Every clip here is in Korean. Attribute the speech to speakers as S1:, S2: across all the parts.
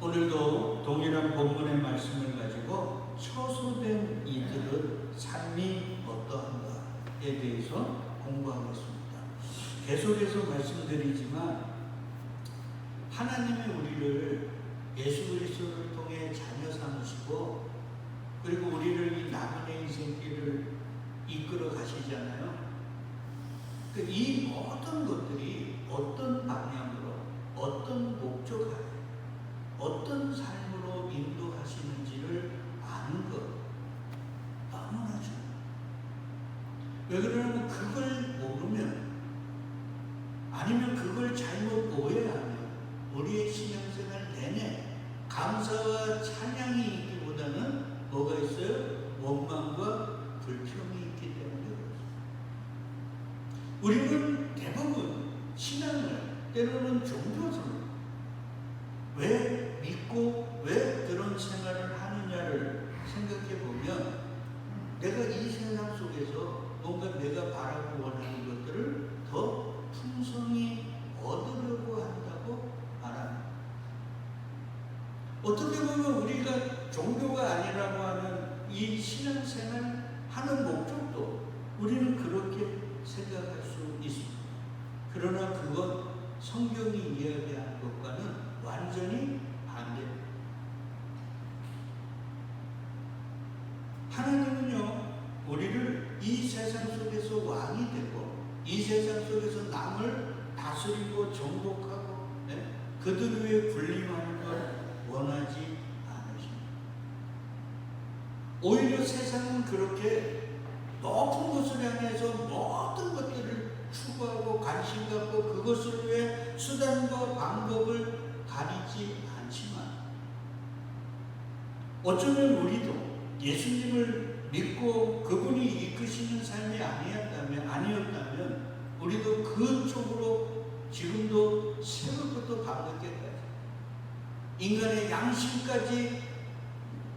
S1: 오늘도 동일한 본문의 말씀을 가지고 처소된 이들의 삶이 어떠한가에 대해서 공부하겠습니다. 계속해서 말씀드리지만 하나님이 우리를 예수 그리스도를 통해 자녀 삼으시고 그리고 우리를 이 남은 인생길을 이끌어 가시잖아요. 이 모든 것들이 어떤 방향으로 어떤 목적하에 어떤 삶으로 인도하시는지를 아는 것 너무나 중요해요. 왜 그러냐면 그걸 모르면 아니면 그걸 잘못 오해하면 우리의 신앙생활 내내 감사와 찬양이 있기보다는 뭐가 있어요? 원망과 불평이 있기 때문에 그렇습니다. 우리는 대부분 신앙을 때로는 종교적으로 왜 믿고 왜 그런 생활을 하느냐를 생각해 보면 내가 이 세상 속에서 뭔가 내가 바라고 원하는 것들을 더 풍성히 얻으려고 한다고 말합니다. 어떻게 보면 우리가 종교가 아니라고 하는 이 신앙생활 하는 목적도 우리는 그렇게 생각할 수 있습니다. 그러나 그건 성경이 이야기하는 것과는 완전히 반대입니다. 하나님은요, 우리를 이 세상 속에서 왕이 되고 이 세상 속에서 남을 다스리고 정복하고 그들 위해 군림하는 걸 원하지 않으십니다. 오히려 세상은 그렇게 높은 곳을 향해서 모든 것들을 추구하고 관심 갖고 그것을 위해 수단과 방법을 가리지 않지만 어쩌면 우리도 예수님을 믿고 그분이 이끄시는 삶이 아니었다면 우리도 그쪽으로 지금도 새벽부터 밤늦게까지 인간의 양심까지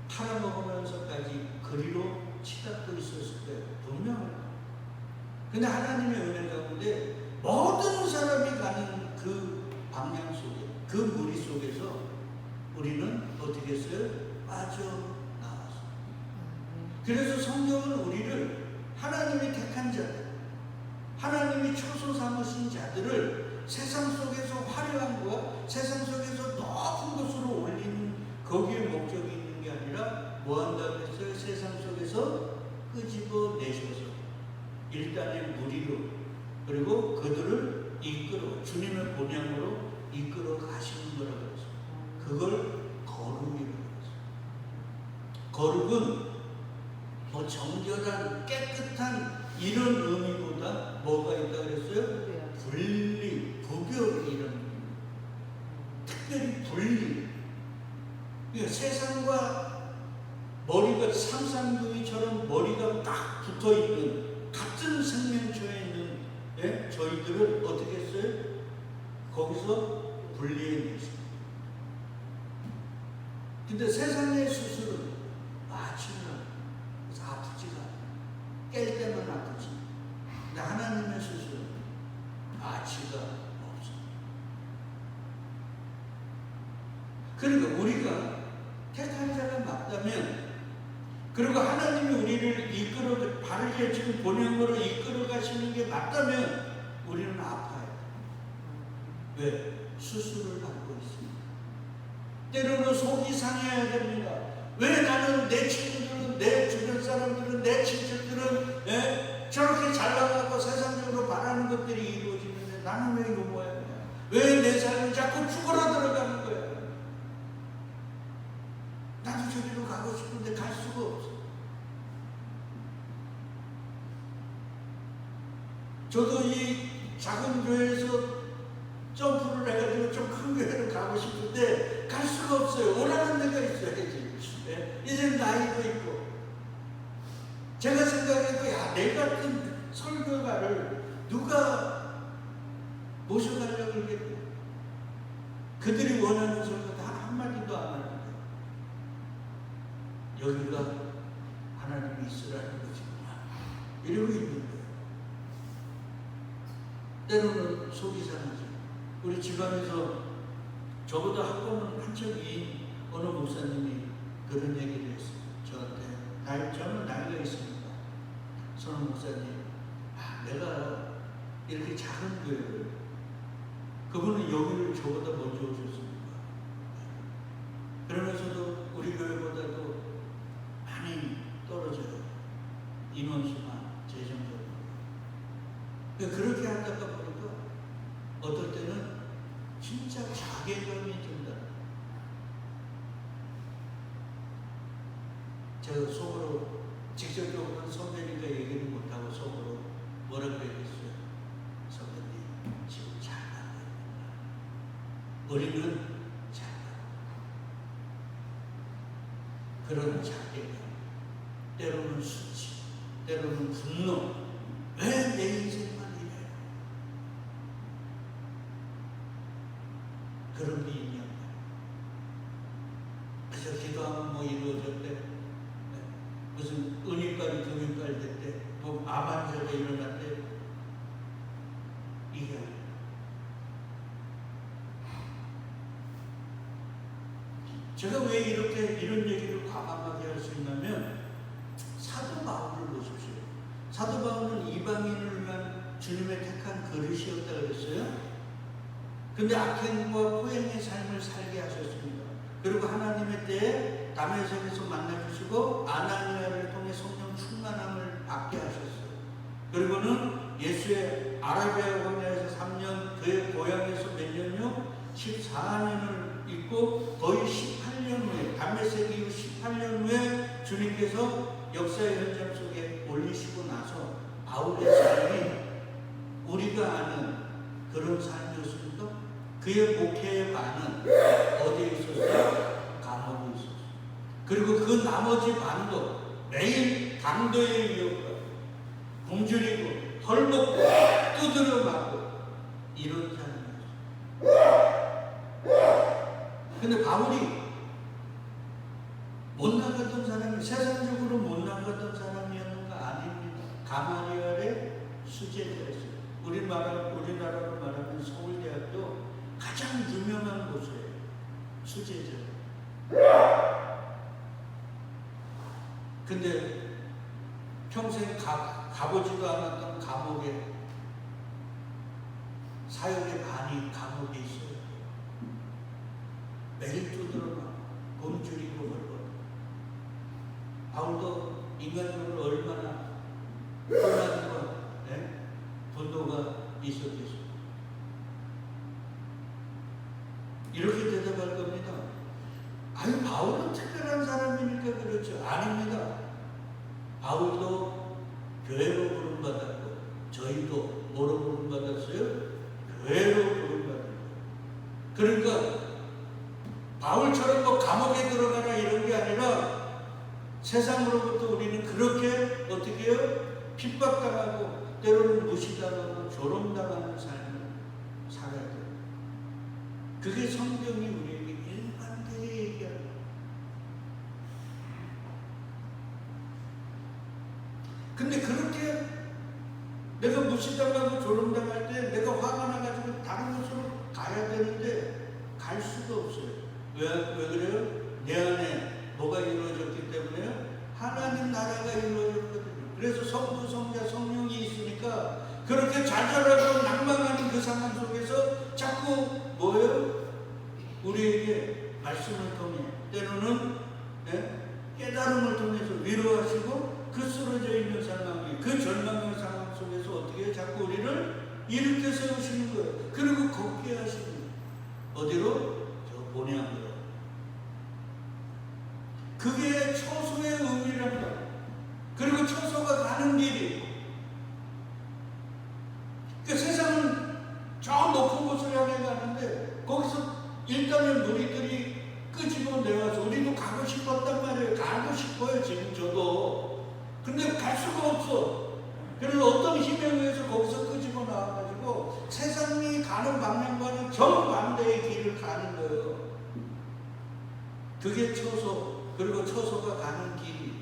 S1: 팔아먹으면서까지 그리로 치닫고 있었을 때 분명합니다. 근데 하나님의 은혜 가운데 모든 사람이 가는 그 방향 속에 그 무리 속에서 우리는 어떻게 했어요? 빠져나왔어요. 그래서 성경은 우리를 하나님이 택한 자들, 하나님이 처소 삼으신 자들을 세상 속에서 화려한 것, 세상 속에서 높은 곳으로 올리는 거기에 목적이 있는 게 아니라 뭐 한다고 했어요? 세상 속에서 끄집어내셔서 일단의 무리로 그리고 그들을 이끌어 주님의 본향으로 이끌어 가시는 거라고 했어요. 그걸 거룩이라고 했어요. 거룩은 뭐 정결한 깨끗한 이런 의미보다 뭐가 있다고 그랬어요? 분리, 구별 이런 의미. 특별히 분리. 그러니까 세상과 머리가 상상둥이처럼 머리가 딱 붙어있는 같은 생명체에 있는 저희들을 어떻게 했어요? 거기서 분리해냈습니다. 근데 세상의 수술은 마취는 아프지가 않아요. 깰 때만 아프지. 근데 하나님의 수술은 마취가 없습니다. 그러니까 우리가 택한 자가 맞다면 그리고 하나님이 우리를 이끌어 바르게 지금 본향으로 이끌어 가시는 게 맞다면 우리는 아파요. 왜? 수술을 받고 있습니다. 때로는 속이 상해야 됩니다. 왜 나는 내 친구들은 내 주변 사람들은 내 친척들은 저렇게 잘 나가고 세상적으로 바라는 것들이 이루어지는데 나는 왜 이거 뭐야? 왜 내 삶이 자꾸 죽어라 들어가는 거야? 나도 저기로 가고 싶은데 갈 수가 없어. 저도 이 작은 교회에서 점프를 해가지고 좀 큰 교회로 가고 싶은데 갈 수가 없어요. 오라는 데가 있어야지. 이제 나이도 있고. 제가 생각해도 내 같은 설교가를 누가 모셔가려고 그러겠고 그들이 원하는 설교 다 한마디도 안 하는데 여기가 하나님이 있으라는 거지구나 이러고 있는 거예요. 때로는 속이 상하죠. 우리 집안에서 저보다 학번은 한참 위인 제가 속으로 직접적으로 선배니까 얘기를 못하고 속으로 뭐라 그랬겠어요? 선배님 지금 잘하고 있구나. 우리는 잘하고 그런 자괴감, 때로는 수치, 때로는 분노. 왜 내 인생만 이래? 그런 게 있냐? 그래서 기도하면 뭐 이루어졌대. 무슨 은인빨이 금인빨 됐대. 뭐 암 환자가 일어났대. 이게 아니야. 제가 왜 이렇게 이런 얘기를 과감하게 할 수 있냐면 사도 바울을 보십시오. 사도 바울은 이방인을 위한 주님의 택한 그릇이었다 그랬어요. 근데 악행과 포행의 삶을 살게 하셨습니다. 그리고 하나님의 때에 다메섹에서 만나주시고 아나니아를 통해 성령 충만함을 받게 하셨어요. 그리고는 예수의 아라비아 광야에서 3년, 그의 고향에서 몇 년요? 14년을 있고 거의 18년 후에, 다메섹 이후 18년 후에 주님께서 역사의 현장 속에 올리시고 나서 바울의 삶이 우리가 아는 그런 삶이었습니까? 그의 목회의 반은 어디에 있었어요? 감옥에 있었어요. 그리고 그 나머지 반도 매일 강도의 위협과 굶주리고 헐벗고 두드려 맞고 이런 삶이었어요. 근데 바울이 못 나갔던 사람이, 세상적으로 못 나갔던 사람이었는가? 아닙니다. 가마리엘의 수제자였어요. 우리나라로 말하면 서울대학교 가장 유명한 곳이에요. 수제자. 근데 평생 가보지도 않았던 감옥에, 사형의 반이 감옥에 있어요. 매일 두드러만 굶주리고 헐벗고. 바울도 인간적으로 얼마나 혼란과 분노가 있었겠어요. 이렇게 대답할 겁니다. 아니, 바울은 특별한 사람이니까 그렇죠. 아닙니다. 바울도 교회로 부름받았고 저희도 뭐로 부름받았어요? 교회로 부름받은 거예요. 그러니까 바울처럼 뭐 감옥에 들어가라 이런 게 아니라 세상으로부터 우리는 그렇게 어떻게 해요? 핍박당하고 때로는 무시당하고 조롱당하는 삶을 살아야 돼요. 그게 성경이 우리에게 일관되게 얘기하는 거예요. 근데 그렇게 내가 무시당하고 조롱당할 때 내가 화가 나가지고 다른 곳으로 가야 되는데 갈 수도 없어요. 왜 그래요? 내 안에 뭐가 이루어졌기 때문에요? 하나님 나라가 이루어졌거든요. 그래서 성부, 성자, 성령이 있으니까 그렇게 좌절하고 낭망하는 그 상황 속에서 자꾸 뭐예요? 우리에게 말씀을 통해 때로는 깨달음을 통해서 위로하시고 그 쓰러져 있는 상황이, 그 절망의 상황 속에서 어떻게 자꾸 우리를 일으켜 세우시는 거예요. 그리고 걷게 하시는 거예요. 어디로? 저 본향으로. 그게 처소의 의미랍니다. 그리고 처소가 가는 길이, 그 세상은 저 높은 곳을 향해 가는데 거기서 일단은 우리들이 끄집어 내와서 우리도 가고 싶었단 말이에요. 가고 싶어요, 지금 저도. 근데 갈 수가 없어. 그래서 어떤 힘에 의해서 거기서 끄집어 나와가지고 세상이 가는 방향과는 정반대의 길을 가는 거예요. 그게 처소. 그리고 처소가 가는 길이.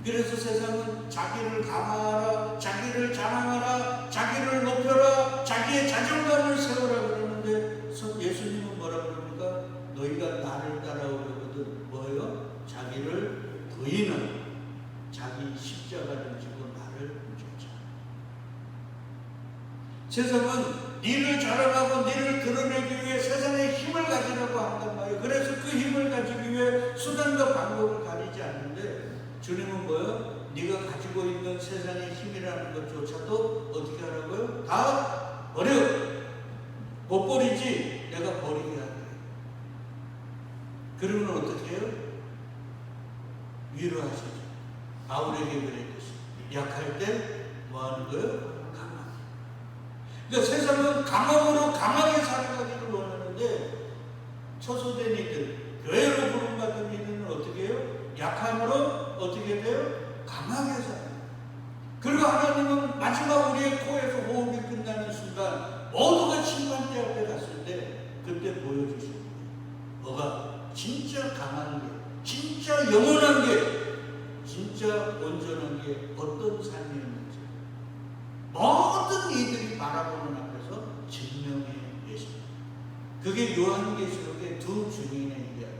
S1: 그래서 세상은 자기를 강화하라, 자기를 자랑하라, 자기를 높여라, 자기의 자존감을 세우라 그러는데 예수님은 뭐라 그럽니까? 너희가 나를 따라오려거든 뭐예요? 자기를 부인은 자기 십자가를 지고 나를 쫓아. 세상은 니를 자랑하고 니를 드러내기 위해 세상의 힘을 가지라고 한단 말이에요. 그래서 그 힘을 가지기 위해 수단과 방법을 가리지 않는데 주님은 뭐예요? 네가 가지고 있는 세상의 힘이라는 것조차도 어떻게 하라고요? 다 버려. 못 버리지. 내가 버리게 할게. 그러면 어떻게 해요? 위로하시죠. 바울에게 그랬듯이 약할 때 뭐하는 거예요? 강하게. 그러니까 세상은 강함으로 강하게 살아가기를 원하는데 처소된 이들, 교회로 부름받은 이들은 어떻게 해요? 약함으로 어떻게 돼요? 강하게 살아요. 그리고 하나님은 마지막 우리의 코에서 호흡이 끝나는 순간 모두가 심판대 앞에 갔을 때 그때 보여주시는 거예요. 뭐가 진짜 강한 게, 진짜 영원한 게, 진짜 온전한 게 어떤 삶이었는지 모든 이들이 바라보는 앞에서 증명해 계십니다. 그게 요한계시록의 두 증인의 이야기.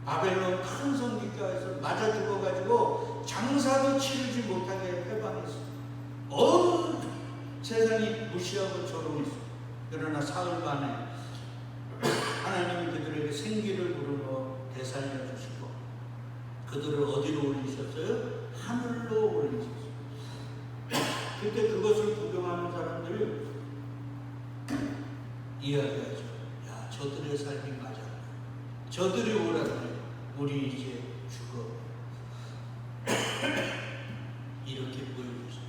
S1: 바벨론 큰 성기가에서 맞아 죽어가지고 장사도 치르지 못하게 해방했어요. 온 세상이 무시하고 조롱했어요. 그러나 사흘 만에 하나님이 그들에게 생기를 불어넣어 되살려 주시고 그들을 어디로 올리셨어요? 하늘로 올리셨어요. 그때 그것을 구경하는 사람들이 이야기하죠. 야, 저들의 삶이 맞아. 저들이 오라네. 우리 이제 죽어. 이렇게 보여주세요.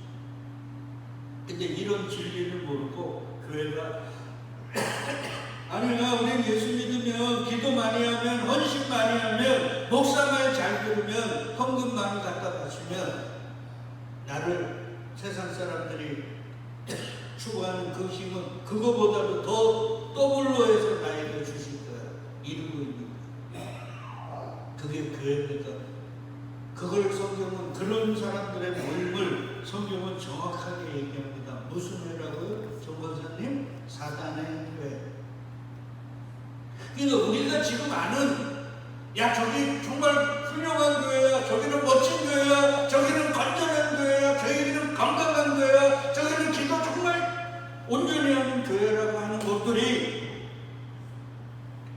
S1: 근데 이런 진리를 모르고 교회가 아니야, 우리 예수 믿으면 기도 많이 하면 헌신 많이 하면 목사 말 잘 들으면 헌금 많이 갖다 바치면 나를 세상 사람들이 추구하는 그 힘은 그거보다도 더 더블로 해서 나에게 주실 거야. 이루고 있는 거야. 그게 교회입니다. 그걸 성경은 그런 사람들의 모임을 성경은 정확하게 얘기합니다. 무슨 회라고요? 정 권사님? 사단의 회. 그러니까 우리가 지금 아는 야 저기 정말 훌륭한 교회야, 저기는 멋진 교회야, 저기는 건전한 교회야, 저기는 건강한 교회야, 저기는 기도 정말 온전히 하는 교회라고 하는 것들이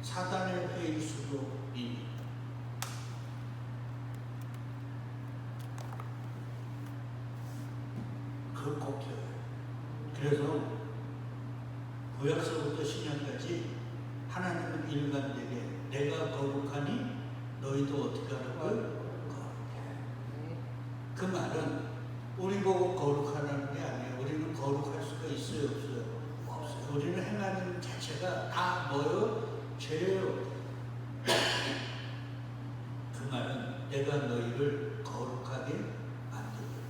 S1: 사단의 회일 수도 있는. 그걸 꼭 기억해요. 그래서 구약서부터 신약까지 하나님은 일관되게 내가 거룩하니 너희도 어떻게 하라고요? 거룩해. 그 말은 우리 보고 거룩하라는 게 아니에요. 우리는 거룩할 수가 있어요? 없어요? 없어요. 우리는 행하는 자체가 다 뭐예요? 죄예요. 그 말은 내가 너희를 거룩하게 만들겠다.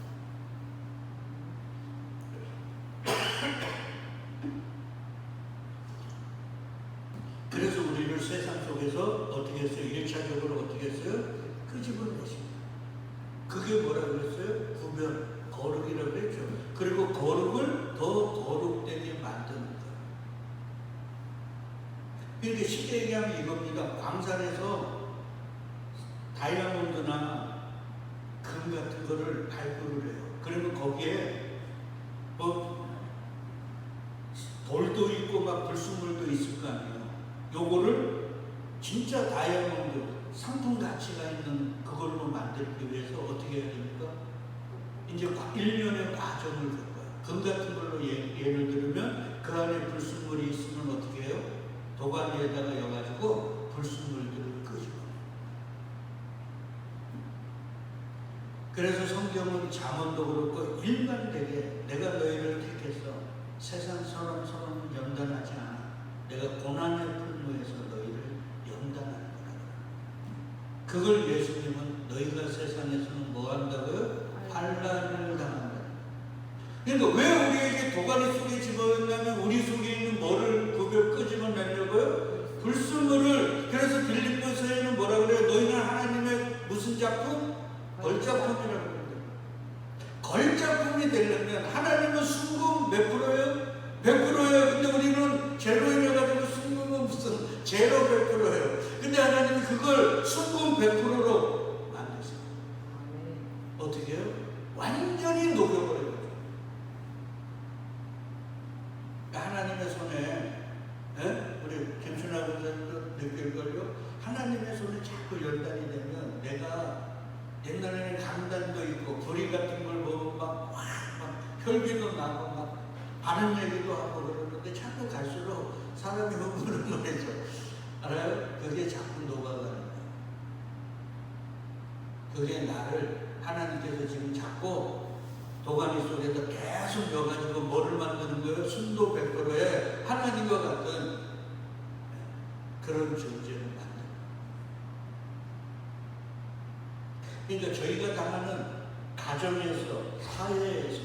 S1: 그래서 우리를 세상 속에서 어떻게 했어요? 1차적으로 어떻게 했어요? 끄집어내십니다. 그게 뭐라고 했어요? 구별, 거룩이라고 했죠. 그리고 거룩을 더 거룩되게 만드는 거예요. 그러니까 쉽게 얘기하면 이겁니다. 광산에서 다이아몬드나 금 같은 거를 발굴을 해요. 그러면 거기에 뭐 돌도 있고 막 불순물도 있을 거 아니에요. 요거를 진짜 다이아몬드 상품 가치가 있는 그걸로 만들기 위해서 어떻게 해야 됩니까? 이제 일련의 과정을 겪어요. 금 같은 걸로 예를 들면 그 안에 불순물이 있으면 어떻게 해요? 도가니에다가 여가지고 불순물들을 끄집어내요. 그래서 성경은 잠언도 그렇고 일관되게 내가 너희를 택해서 세상 사람은 연단하지 않아. 내가 고난의 풀무에서 너희를 연단할 거라. 그걸 예수님은 너희가 세상에서는 뭐 한다고요? 환난을 당한다. 그러니까 왜 우리에게 도가니 속에 집어넣냐면 우리 속에 있는 뭐를 끄집어내려고요? 불순물을. 그래서 빌립보서에는 뭐라 그래요? 너희는 하나님의 무슨 작품? 걸작품이라고 그래요. 걸작품이 되려면 하나님은 순금 몇 프로예요? 100%예요. 근데 우리는 제로이어가지고 순금은 무슨 제로 100%예요. 근데 하나님이 그걸 순금 100%로 만드세요. 어떻게 해요? 완전히 녹여버려요. 하나님의 손에, 우리 김순아 권사님도 느낄걸요? 하나님의 손에 자꾸 연단이 되면 내가 옛날에는 강단도 있고 불이 같은 걸 보면 막 혈기도 나고 막 바른 얘기도 하고 그러는데 자꾸 갈수록 사람이 흥분해져. 알아요? 그게 자꾸 녹아가는 거예요. 그게 나를 하나님께서 지금 자꾸 도가니 속에서 계속 넣어가지고 뭐를 만드는 거예요? 순도 백도로의 하나님과 같은 그런 존재를 만드는 거예요. 그러니까 저희가 당하는 가정에서, 사회에서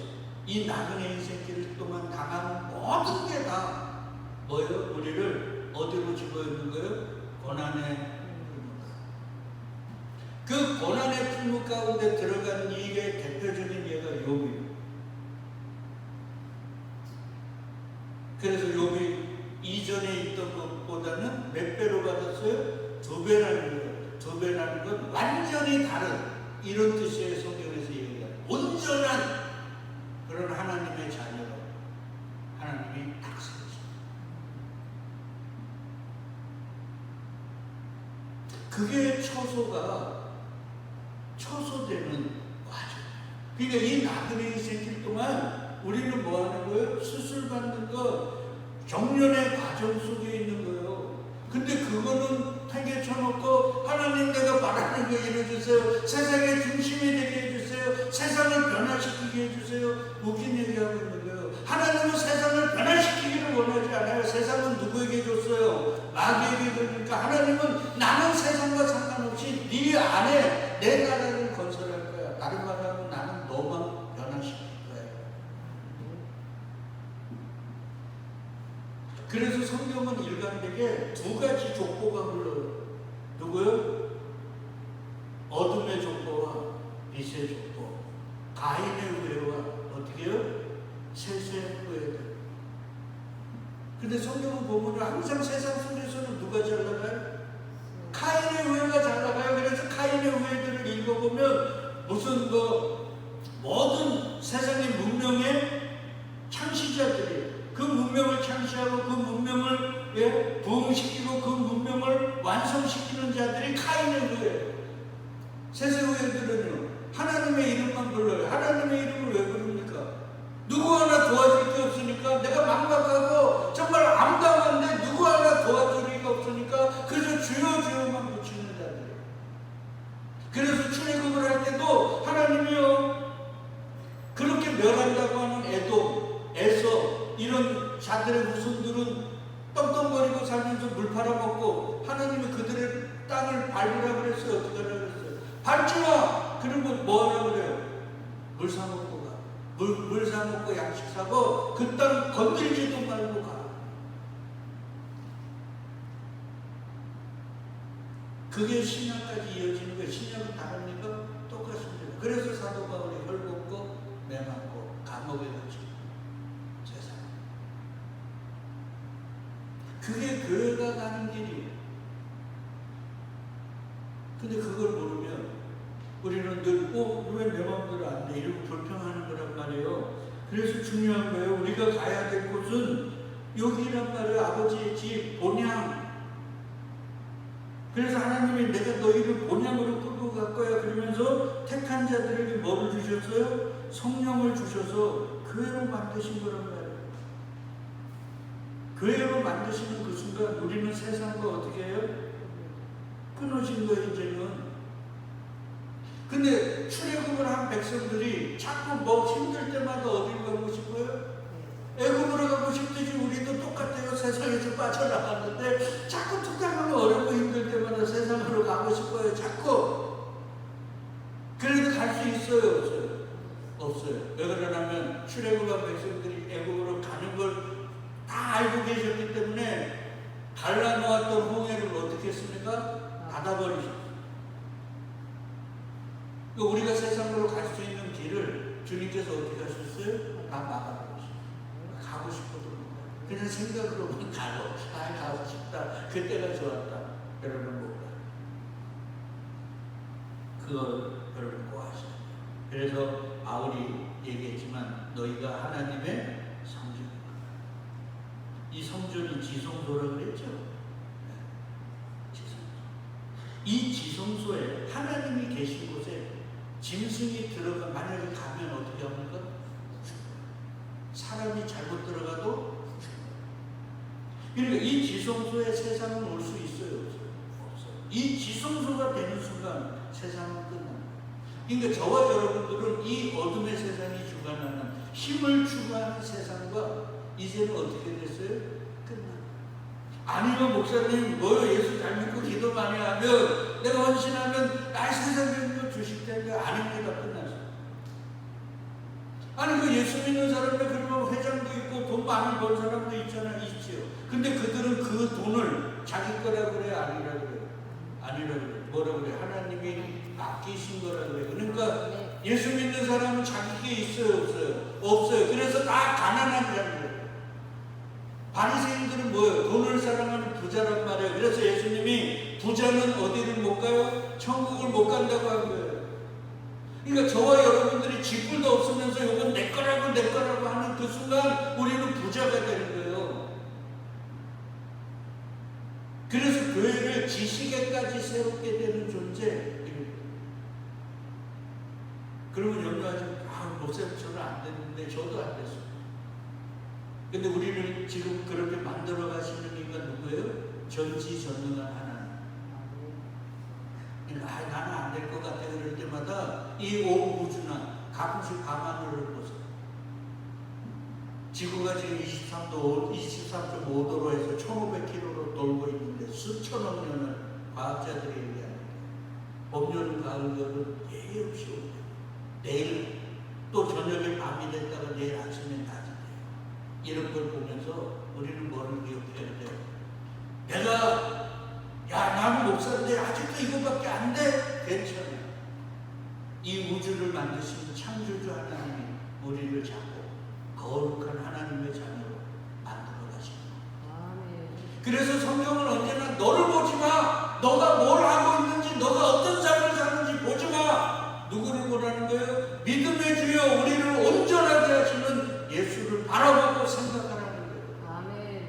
S1: 이 나그네 인생길 동안 당하는 모든 게 다 뭐예요? 우리를 어디로 집어넣는 거예요? 고난의 풀무. 그 고난의 풀무 가운데 들어간 이게 대표적인 예가 욥이에요. 그래서 욥이 이전에 있던 것보다는 몇 배로 받았어요? 2배라는 거예요. 2배라는 건 완전히 다른 이런 뜻이에요. 성경에서 얘기하는 온전한 그런 하나님의 자녀로 하나님이 딱 세우셨어요. 그게 처소되는 과정. 그러니까 이 나그네 인생길 동안 우리는 뭐 하는 거예요? 수술받는 것, 경련의 과정 속에 있는 거예요. 근데 그거는 팽개쳐놓고 하나님 내가 바라는 거 이루어주세요. 세상의 중심이 되게 해주세요. 세상을 변화시키게 해주세요. 웃긴 얘기하고 있는 거예요. 하나님은 세상을 변화시키기를 원하지 않아요. 세상은 누구에게 줬어요? 마귀에게 줬으니까 하나님은 나는 세상과 상관없이 네 안에 내 나라를 건설할 거야. 다른 말하면 나는 너만 변화시킬 거야. 그래서 성경은 일관되게 2가지 족보가 흘러요. 누구요? 어둠의 족보와 빛의 족보. 가인의 후예와 어떻게 해요? 셋의 후예들. 근데 성경을 보면 항상 세상 속에서는 누가 잘 나가요? 카인의 후예가 잘 나가요. 그래서 카인의 후예들을 읽어보면 무슨 모든 세상의 문명의 창시자들이 그 문명을 창시하고 그 문명을 부흥시키고 그 문명을 완성시키는 자들이 카인의 후예예요. 셋의 후예들은요 하나님의 이름만 불러요. 하나님의 이름을 왜 부릅니까? 누구 하나 도와줄 게 없으니까, 내가 막막하고 정말 암담한데 누구 하나 도와줄 리가 없으니까 그래서 주여 주여만 붙이는 자들이에요. 그래서 출애굽을 할 때도 하나님이요 그렇게 멸한다고 하는 에돔, 에서 이런 자들의 후손들은 떵떵거리고 살면서 물 팔아먹고 하나님이 그들의 땅을 밟으라 그랬어요. 어떻게 하라 그랬어요? 밟지 마! 그러면 뭐 하라 그래요? 물 사먹고 가. 물 사먹고 양식 사고 그 땅 건들지도 말고 가. 그게 신약까지 이어지는 거예요. 신약은 다릅니까? 똑같습니다. 그래서 사도 바울이 헐벗고 매맞고 감옥에 갇히고 세상. 그게 교회가 가는 길이에요. 근데 그걸 모르면 우리는 늘 왜 내 마음대로 안 돼? 이러고 불평하는 거란 말이에요. 그래서 중요한 거예요. 우리가 가야 될 곳은 여기란 말이에요. 아버지의 집, 본향. 그래서 하나님이 내가 너희를 본향으로 끌고 갈 거야 그러면서 택한 자들에게 뭐를 주셨어요? 성령을 주셔서 교회로 만드신 거란 말이에요. 교회로 만드시는 그 순간 우리는 세상과 어떻게 해요? 끊어진 거예요 이제는. 근데 출애굽을 한 백성들이 자꾸 뭐 힘들 때마다 어디로 가고 싶어요? 애굽으로 가고 싶듯이 우리도 똑같아요. 세상에서 빠져나갔는데 자꾸 특별하게 어렵고 힘들 때마다 세상으로 가고 싶어요. 자꾸. 그래도 갈 수 있어요? 없어요? 없어요. 왜 그러냐면 출애굽한 백성들이 애굽으로 가는 걸 다 알고 계셨기 때문에 갈라놓았던 홍해를 어떻게 했습니까? 닫아버리셨어요. 우리가 세상으로 갈 수 있는 길을 주님께서 어떻게 하셨어요? 다 막아버리셨어요. 가고 싶어도 못 가요. 그냥 생각으로만 가고, 가고 싶다. 그때가 좋았다. 여러분 못 가요. 그걸 여러분 꼭 아셔야 돼요. 그래서 바울이 얘기했지만 너희가 하나님의 성전이다. 이 성전이 지성소라고 그랬죠? 네. 지성소. 이 지성소에 하나님이 계신 곳에 짐승이 들어가 만약에 가면 어떻게 합니까? 사람이 잘못 들어가도 그러니까 이 지성소에 세상은 올 수 있어요? 없어요? 이 지성소가 되는 순간 세상은 끝납니다. 그러니까 저와 여러분들은 이 어둠의 세상이 주관하는 힘을 추구하는 세상과 이제는 어떻게 됐어요? 끝나. 아니면 목사님 예수 잘 믿고 기도 많이 하면 내가 헌신하면 날 세상에 주실 텐데 아닙니다. 끝났어요. 아니 그 예수 믿는 사람들 그러면 회장도 있고 돈 많이 번 사람도 있지요. 근데 그들은 그 돈을 자기 거라 그래 아니라 그래? 아니라 그래. 뭐라 그래? 하나님이 아끼신 거라 그래. 그러니까 예수 믿는 사람은 자기 게 있어요 없어요? 없어요. 그래서 다 가난한 자들이에요. 바리새인들은 뭐예요? 돈을 사랑하는 부자란 말이에요. 그래서 예수님이 부자는 어디를 못 가요? 천국을 못 간다고 한 거예요. 그러니까 저와 여러분들이 지불도 없으면서 이건 내 거라고 하는 그 순간 우리는 부자가 되는 거예요. 그래서 교회를 지식에까지 세우게 되는 존재. 그러면 염려하지 목사님 저는 안 됐는데 저도 안 됐어요. 근데 우리를 지금 그렇게 만들어 가시는 이가 누구예요? 전지전능한 하나님. 그러니까 나는 안 될 것 같아 그럴 때마다 이 온 우주나 가끔씩 밤하늘을 보세요. 지구가 지금 23.5도로 해서 1500km로 돌고 있는데 수천억 년을 과학자들이 얘기합니다. 봄, 여름, 가을, 여름 예의 없이 옵니다. 내일 또 저녁에 밤이 됐다가 내일 아침에 낮이 돼요. 이런 걸 보면서 우리는 뭐를 기억해야 돼요? 내가 나는 목사인데 아직도 이거밖에 안 돼? 괜찮아. 이 우주를 만드신 창조주 하나님이 우리를 잡고 거룩한 하나님의 자녀로 만들어 가십니다. 그래서 성경은 언제나 너를 보지 마. 너가 뭘 하고 있는지, 너가 어떤 삶을 사는지 보지 마. 누구를 보라는 거예요? 믿음의 주여 우리를 온전하게 하시는 예수를 바라보고 생각하라는 거예요. 아멘.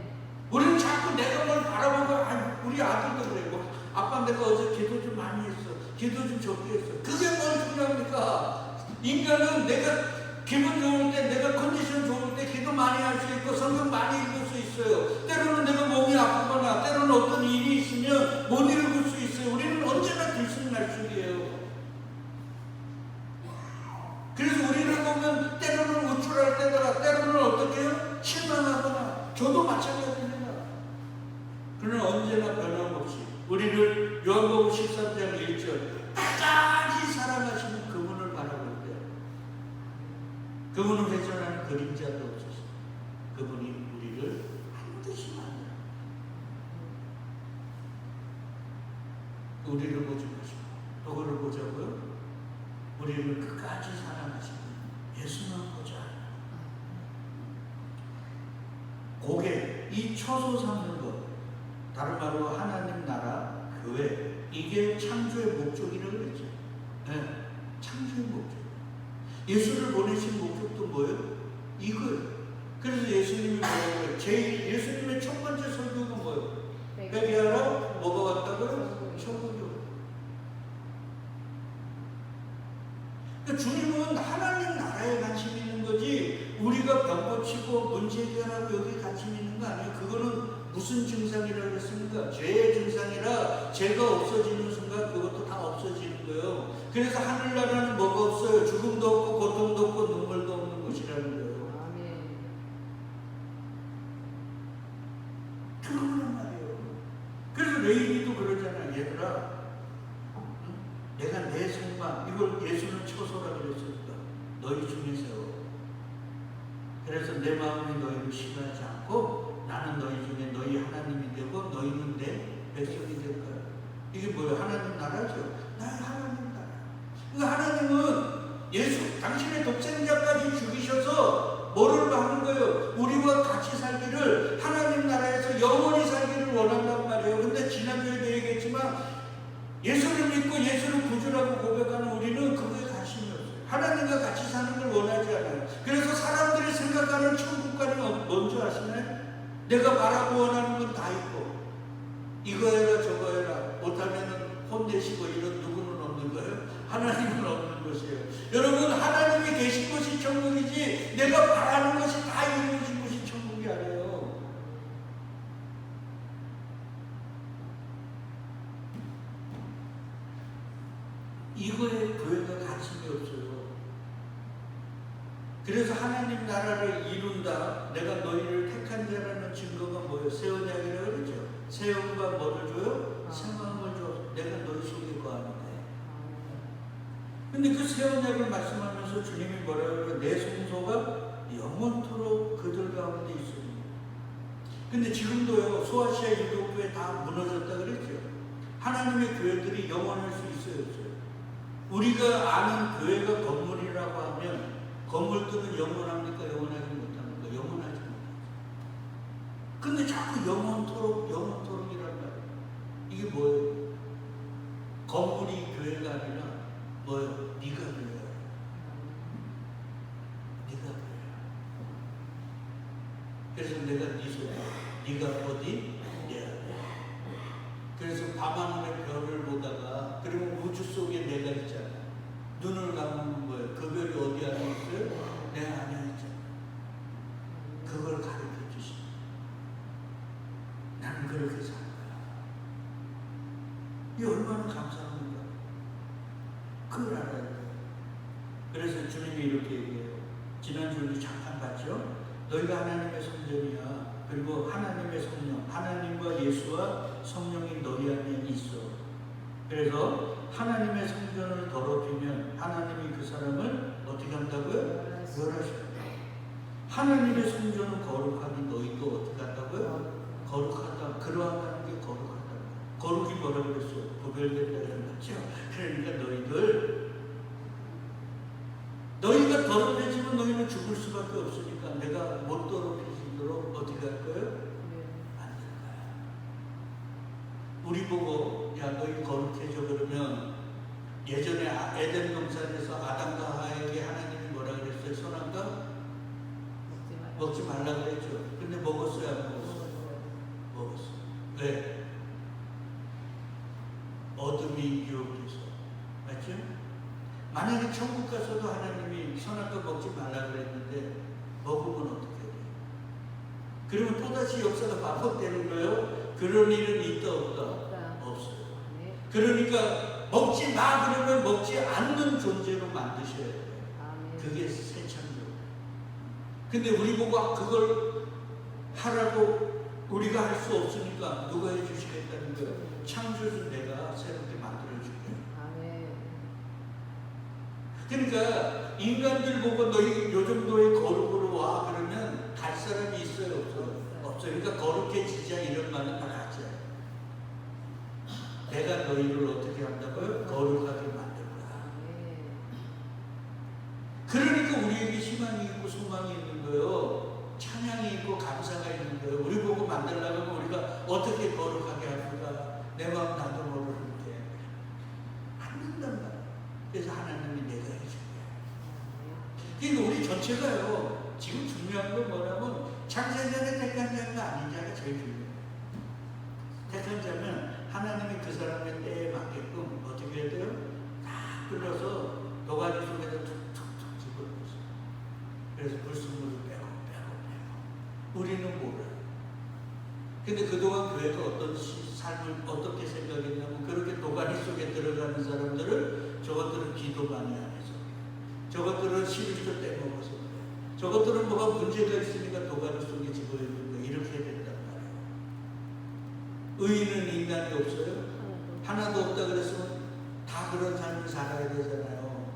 S1: 우리는 자꾸 내가 뭘 바라보고 우리 아들도 그래요. 아빠 내가 어제 기도 좀 많이 했어. 기도 좀 적게 했어. 그게 뭘 중요합니까? 인간은 내가 기분 좋을 때, 내가 컨디션 좋을 때 기도 많이 할 수 있고 성경 많이 읽을 수 있어요. 때로는 내가 몸이 아프거나 때로는 어떤 일이 있으면 못 읽을 수 있어요. 우리는 언제나 들쑥날쑥이에요. 그래서 우리를 보면 때로는 우쭐할 때더라, 때로는 어떻게 해요? 실망하거나. 저도 마찬가지입니다. 그러나 언제나 변함없이 우리를 요한복음 13장 1절 끝까지 사랑하시는 그분을 바라볼 때 그분은 회전하는 그림자도 없으시고 그분이 우리를 반드시 만나 우리를 보지 마시고 누구를 보자고요? 우리를 끝까지 사랑하시는 예수만 보자. 고개, 이 처소 삼는 것, 다른 말로 하나님 나라, 교회, 이게 창조의 목적이라고 그랬죠. 네, 창조의 목적. 예수를 보내신 목적도 뭐예요? 이거예요. 그래서 예수님이 뭐예요? 예수님의 첫 번째 설교가 뭐예요? 회개하라, 뭐가 왔다고요? 천국이 왔다. 그러니까 주님은 하나님 나라에 관심 있는 거지 우리가 병 고치고 문제 해결하고 여기 관심 있는 거 아니에요. 그거는 무슨 증상이라고 했습니까? 죄의 증상이라 죄가 없어지는 순간 그것도 다 없어지는 거예요. 그래서 하늘나라는 뭐가 없어요? 죽음도 없고 고통도 없고 눈물도 없는 곳이라는 거예요. 아멘. 그거란 말이에요. 그래서 레이기도 그러잖아. 얘들아 내가 내 성만 이걸 예수는 처소라 그랬으니까 너희 중에 세워. 그래서 내 마음이 너희를 싫어하지 않고 나는 너희 중에 너희 하나님이 되고 너희는 내 백성이 될 거야. 이게 뭐예요? 하나님 나라죠. 나의 하나님 나라. 그러니까 하나님은 예수 당신의 독생자까지 죽이셔서 뭐를 하는 거예요? 우리와 같이 살기를 하나님 나라에서 영원히 살기를 원한단 말이에요. 근데 지난주에도 얘기했지만 예수를 믿고 예수를 구주라고 고백하는 우리는 그거에 관심이 없어요. 하나님과 같이 사는 걸 원하지 않아요. 그래서 사람들이 생각하는 천국까지는 뭔지 아시나요? 내가 바라고 원하는 건 다 있고 이거 해라 저거 해라 못하면 혼내시고 이런 누구는 없는 거예요? 하나님은 없는 것이에요. 여러분 하나님이 계신 곳이 천국이지 내가 바라는 것이 다 이루어진 곳이 천국이 아니에요. 이거에 교회가 가진 관심이 없어요. 그래서 하나님 나라를 이룬다. 내가 너희를 택한 자라는 증거가 뭐예요? 새 언약이라고 그러죠. 새 언약과 뭐를 줘요? 새 마음을 줘. 내가 너희 속에 거하는데. 근데 그 새 언약을 말씀하면서 주님이 뭐라고 그래요? 내 성소가 영원토록 그들 가운데 있으니. 근데 지금도요, 소아시아 유독교회 다 무너졌다 그랬죠. 하나님의 교회들이 영원할 수 있어요, 없어요? 우리가 아는 교회가 건물이라고 하면 건물들은 영원합니까? 영원하지 못합니까? 영원하지 못하죠. 근데 자꾸 영원토록, 영원토록이란 말이에요. 이게 뭐예요? 건물이 교회가 아니라 뭐예요? 네가 교회야. 네가 교회야. 그래서 내가 네 속에, 네가 어디? 내 안에. 그래서 밤하늘의 별을 보다가, 그리고 우주 속에 내가 있잖아. 눈을 감으면 뭐예요? 그 별이 어디 안에 있어요? 내 안에 있잖아. 그걸 가르쳐 주시네. 나는 그렇게 살 거야. 이 얼마나 감사합니까? 그걸 알아야 돼요. 그래서 주님이 이렇게 얘기해요. 지난주에 잠깐 봤죠? 너희가 하나님의 성전이야. 그리고 하나님의 성령, 하나님과 예수와 성령이 너희 안에 있어. 그래서 하나님의 성전을 더럽히면 하나님이 그 사람을 어떻게 한다고요? 멸하셔요. 하나님의 성전을 거룩하니 너희도 어떻게 한다고요? 거룩하다. 그러하다는 게 거룩하다. 거룩이 뭐라 그랬어요? 구별된다는 거죠. 그러니까 너희가 더럽혀지면 너희는 죽을 수밖에 없으니까 내가 못 더럽혀지도록 어떻게 할 거예요? 안 될 거야. 우리 보고 야 너희 거룩해져 그러면 예전에 에덴 동산에서 아담과 하와에게 하나님이 뭐라 그랬어요? 선악과 먹지 말라 그랬죠. 근데 먹었어요? 안 먹었어요? 먹었어. 왜? 어둠이 유혹해서. 맞죠? 만약에 천국 가서도 하나님이 선악과 먹지 말라 그랬는데 먹으면 어떻게 돼요? 그러면 또다시 역사가 반복되는 거예요? 그런 일은 있다 없다? 없어요. 그러니까 먹지 마 그러면 먹지 않는 존재로 만드셔야 돼요. 그게 새 창조. 근데 우리 보고 그걸 하라고 우리가 할 수 없으니까 누가 해주시겠다는 거예요? 창조주 내가 새롭게 만들어줄게요. 그러니까 인간들 보고 너희 요 정도의 거룩으로 와 그러면 갈 사람이 있어요? 없어요? 없어요. 그러니까 거룩해지자 이런 말은 다 가짜예요. 내가 너희를 어떻게 한다고요? 거룩하게 만들 거야. 그러니까 우리에게 희망이 있고 소망이 있는 거예요. 찬양이 있고 감사가 있는 거예요. 우리 보고 만들려고 하면 우리가 어떻게 거룩하게 할까? 내 마음 나도 모르는데 안 된단 말이에요. 그래서 하나님이 내가 해줄게. 그러니까 우리 전체가요. 지금 중요한 건 뭐냐면 창세전에 택한 자가 아닌 자가 제일 중요해요. 택한 자면 하나님이 그 사람의 때에 맞게끔 어떻게 해야 돼요? 다 끌어서 도가니 속에다 툭툭툭 집어넣었어요. 그래서 불순물을 빼고. 우리는 몰라요. 근데 그동안 교회가 어떤 삶을 어떻게 생각했냐면 그렇게 도가니 속에 들어가는 사람들을 저것들은 기도 많이 안 해서 저것들은 11조 떼먹어서 저것들은 뭐가 문제가 있으니까 도가니 속에 집어넣는 거 이렇게 된단 말이에요. 의인은 인간이 없어요? 하나도 없다 그랬으면 다 그런 삶을 살아야 되잖아요.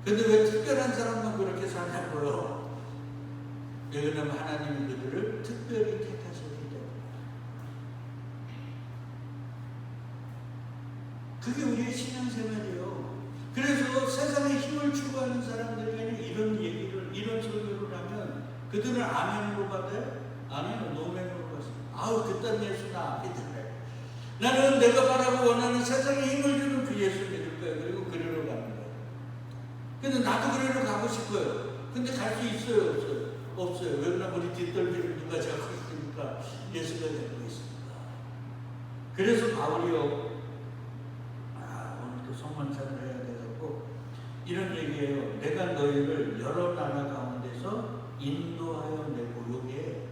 S1: 근데 왜 특별한 사람만 그렇게 사냐고요? 왜냐하면 하나님이 그들을 특별히 택하셨기 때문에. 그게 우리의 신앙생활이에요. 그래서 세상에 힘을 추구하는 사람들에게는 이런 얘기를, 이런 설교를 하면 그들은 아멘으로 받아요? 아니요, 노멘으로 받아요. 아우, 그딴 예수는 안 믿어요. 나는 내가 바라고 원하는 세상에 힘을 주는 그 예수 믿을 거예요. 그리고 그리로 가는 거예요. 근데 나도 그리로 가고 싶어요. 근데 갈 수 있어요, 없어요? 없어요. 왜냐면 우리 뒷덜미를 누가 잡고 있으니까 예수가 되고 있습니다. 그래서 바울이요. 오늘도 성만찬을 해야 되고 이런 얘기예요. 내가 너희를 여러 나라 가운데서 인도하여 내고 요게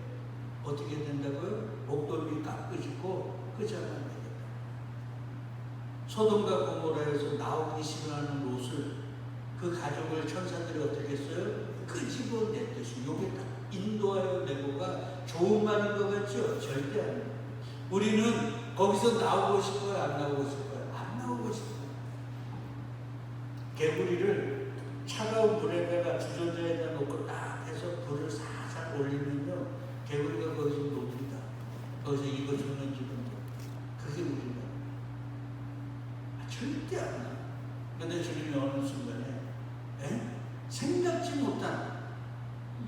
S1: 어떻게 된다고요? 목덜미 깎으시고 끄자만 되겠다. 소돔과 고모라에서 나오기 싫어하는 롯을 그 가족을 천사들이 어떻게 했어요? 끄집어냈듯이. 요게 딱 인도하여 내고가 좋은 말인 것 같죠? 절대 아니에요. 우리는 거기서 나오고 싶어요? 안 나오고 싶어요? 안 나오고 싶어요. 개구리를 차가운 불에다가 주전자에다 놓고 딱 해서 불을 살살 올리면요, 개구리가 거기서 놉니다. 거기서 이거 죽는 기분도. 그게 우리가 절대 안 나요. 근데 주님이 어느 순간에 생각지 못한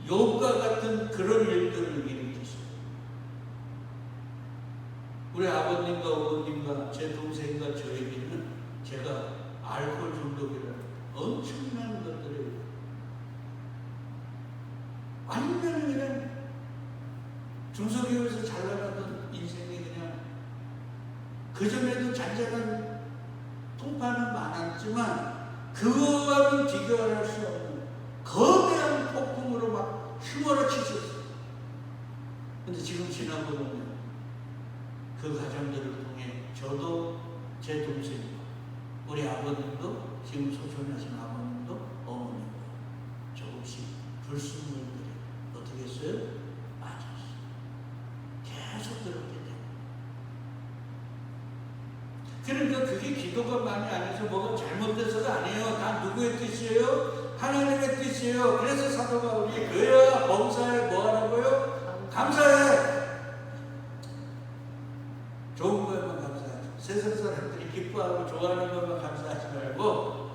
S1: 욥과 같은 그런 일들을 일으키셔요. 우리 아버님과 어머님과 제 동생과 저에게는 제가 알코올 중독이라는 엄청난 것들을 완전히 그냥 중소기업에서 잘 나가던 인생이 그냥 그전에도 잔잔한 통파는 많았지만 그거와는 비교할 수 없는 거대한 폭풍으로 막 휘몰아치셨어요. 근데 지금 지나보면 그 과정들을 통해 저도 제 동생도 우리 아버님도 지금 소천하신 아버님도 어머님도 조금씩 불순물들이 어떻게 했어요? 맞았어요. 계속 그렇게 돼요. 그러니까 그게 기도가 많이 안 해서 뭐가 잘못돼서가 아니에요. 다 누구의 뜻이에요? 하나님의 뜻이에요. 그래서 사도 바울이 교회와 범사에 뭐 하라고요? 감사해. 좋은 거에만 감사하죠. 세상 사람들이 기뻐하고 좋아하는 것만 감사하지 말고.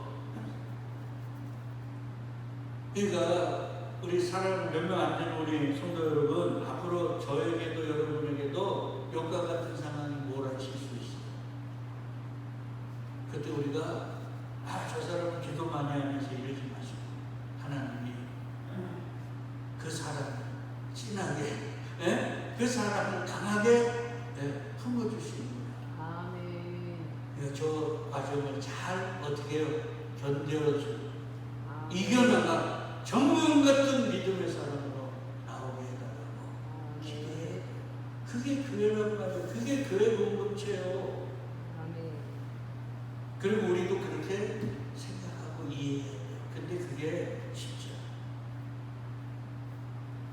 S1: 그러니까 우리 사람 몇 명 안 되는 우리 성도 여러분, 앞으로 저에게도 여러분에게도 욥과 같은 상황이 몰아칠 수 있어요. 그때 우리가 저 사람은 기도 많이 하면서 이러지 마시고 하나님이 그 사람을 진하게 그 사람을 강하게 품어주시는 거예요. 아멘. 저 과정을 잘 어떻게 해요? 견뎌주고 이겨나가 정금 같은 믿음의 사람으로 나오게 해달라고 기도해요. 그게 교회란 말이에요. 그게 교회 공동체예요. 그리고 우리도 그렇게 생각하고 이해해야 돼요. 근데 그게 쉽지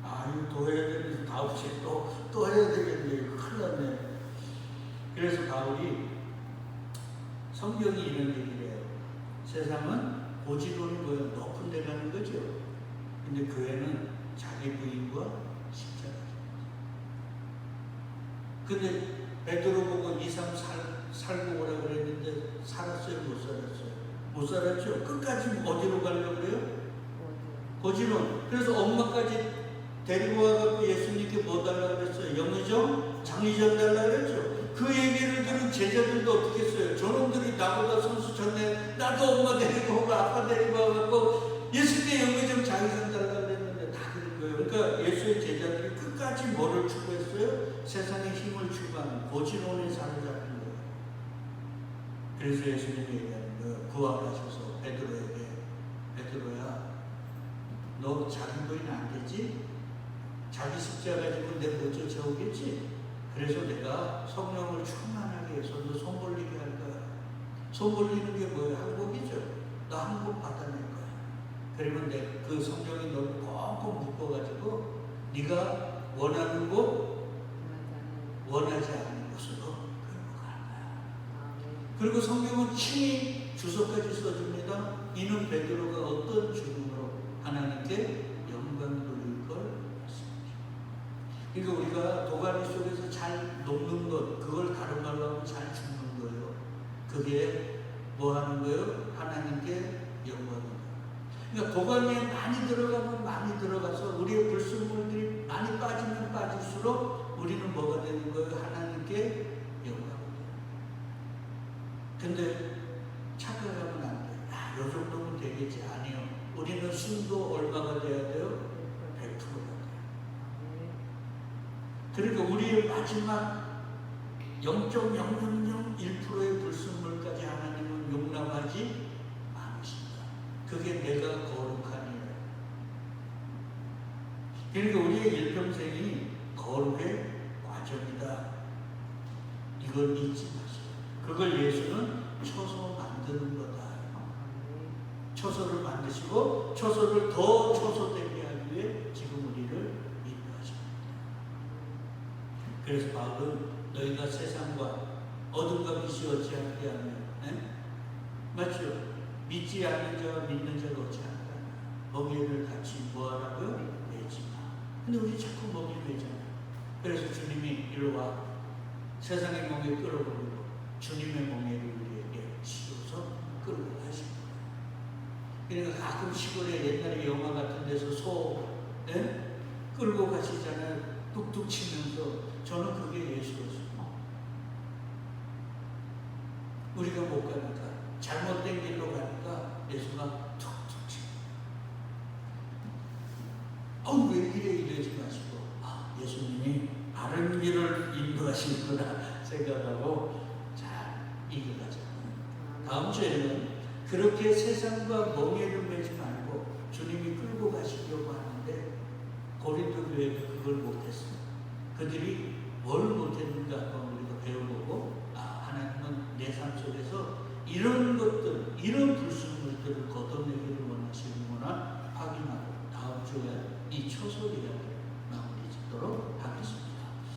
S1: 않아요. 이거 더 해야 되는데 다음 주에 또 해야 되겠네. 큰일 났네. 그래서 바울이 성경이 이런 얘기를 해요. 세상은 고지론이 뭐예요? 높은 데 가는 거죠. 근데 교회는 자기 부인과 십자가죠. 근데 베드로 보고 2, 3 살고 오라 그랬는데 살았어요? 못 살았어요? 못 살았죠? 끝까지 어디로 가려고 그래요? 고지론. 그래서 엄마까지 데리고 와갖고 예수님께 뭐 달라고 그랬어요? 영의정? 장의정 달라고 그랬죠? 그 얘기를 들은 제자들도 어떻게 했어요? 저놈들이 나보다 선수 쳤네. 나도 엄마 데리고 오고 아빠 데리고 와갖고 예수님께 영의정 장의정 달라고 그랬는데 다 그런 거예요. 그러니까 예수의 제자들이 끝까지 뭐를 추구했어요? 세상의 힘을 추구하는 고지론에 사로잡힌 거예요. 그래서 예수님이 얘기하는 거예요. 부활하셔서 베드로에게, 베드로야, 너 자기 부인 안 되지? 자기 십자가 가지고 내 못 쫓아오겠지? 그래서 내가 성령을 충만하게 해서 너 손 벌리게 할 거야. 손 벌리는 게 뭐예요? 항복이죠. 너 항복 받아낼 거야. 그러면 그 성령이 너를 꽁꽁 묶어가지고 네가 원하는 곳, 원하지 않는 곳으로 끌고 갈 거야. 그리고 성경은 친히 주석까지 써줍니다. 이는 베드로가 어떤 죽음으로 하나님께 영광 돌릴 걸 말씀하십니다. 그러니까 우리가 도가니 속에서 잘 녹는 것, 그걸 다른 말로 하면 잘 죽는 거예요. 그게 뭐 하는 거예요? 하나님께 영광을. 그러니까 도가니에 많이 들어가면 많이 들어가서 우리의 불순물들이 많이 빠지면 빠질수록 우리는 뭐가 되는 거예요? 하나님께 영광을. 근데 착각하면 안 돼요. 요 정도면 되겠지. 아니요. 우리는 순도 얼마가 돼야 돼요? 100%가 돼요. 그러니까 우리의 마지막 0.0001%의 불순물까지 하나님은 용납하지 않으신다. 그게 내가 거룩한 일. 그러니까 우리의 일평생이 거룩의 과정이다. 이걸 잊지 마세요. 그걸 예수는 초소 만드는 거다. 초소를 만드시고 초소를 더 초소되게 하기 위해 지금 우리를 인도하십니다. 그래서 바울은 너희가 세상과 어둠과 빛이 어찌하게 하면, 맞죠? 믿지 않는 자와 믿는 자가 어찌하는가? 멍에를 같이 뭐하라고요? 매지 마. 근데 우리 자꾸 멍에 매잖아요. 그래서 주님이 일로 와. 세상의 멍에 끌어버리고 주님의 멍에를 우리에게 씌워서 끌고 가십니다. 그러니까 가끔 시골에 옛날에 영화 같은 데서 소 끌고 가시잖아요. 뚝뚝 치면서. 저는 그게 예수였어요. 우리가 못 가니까, 잘못된 길로 가니까 예수가 툭툭 치고, 왜 이래 이러지 마시고, 예수님이 바른 길을 인도하시는구나 생각하고 잘 이겨가자. 다음 주에는 그렇게 세상과 멍에를 매지 말고 주님이 끌고 가시려고 하는데 고린도 교회가 그걸 못했어요. 그들이 뭘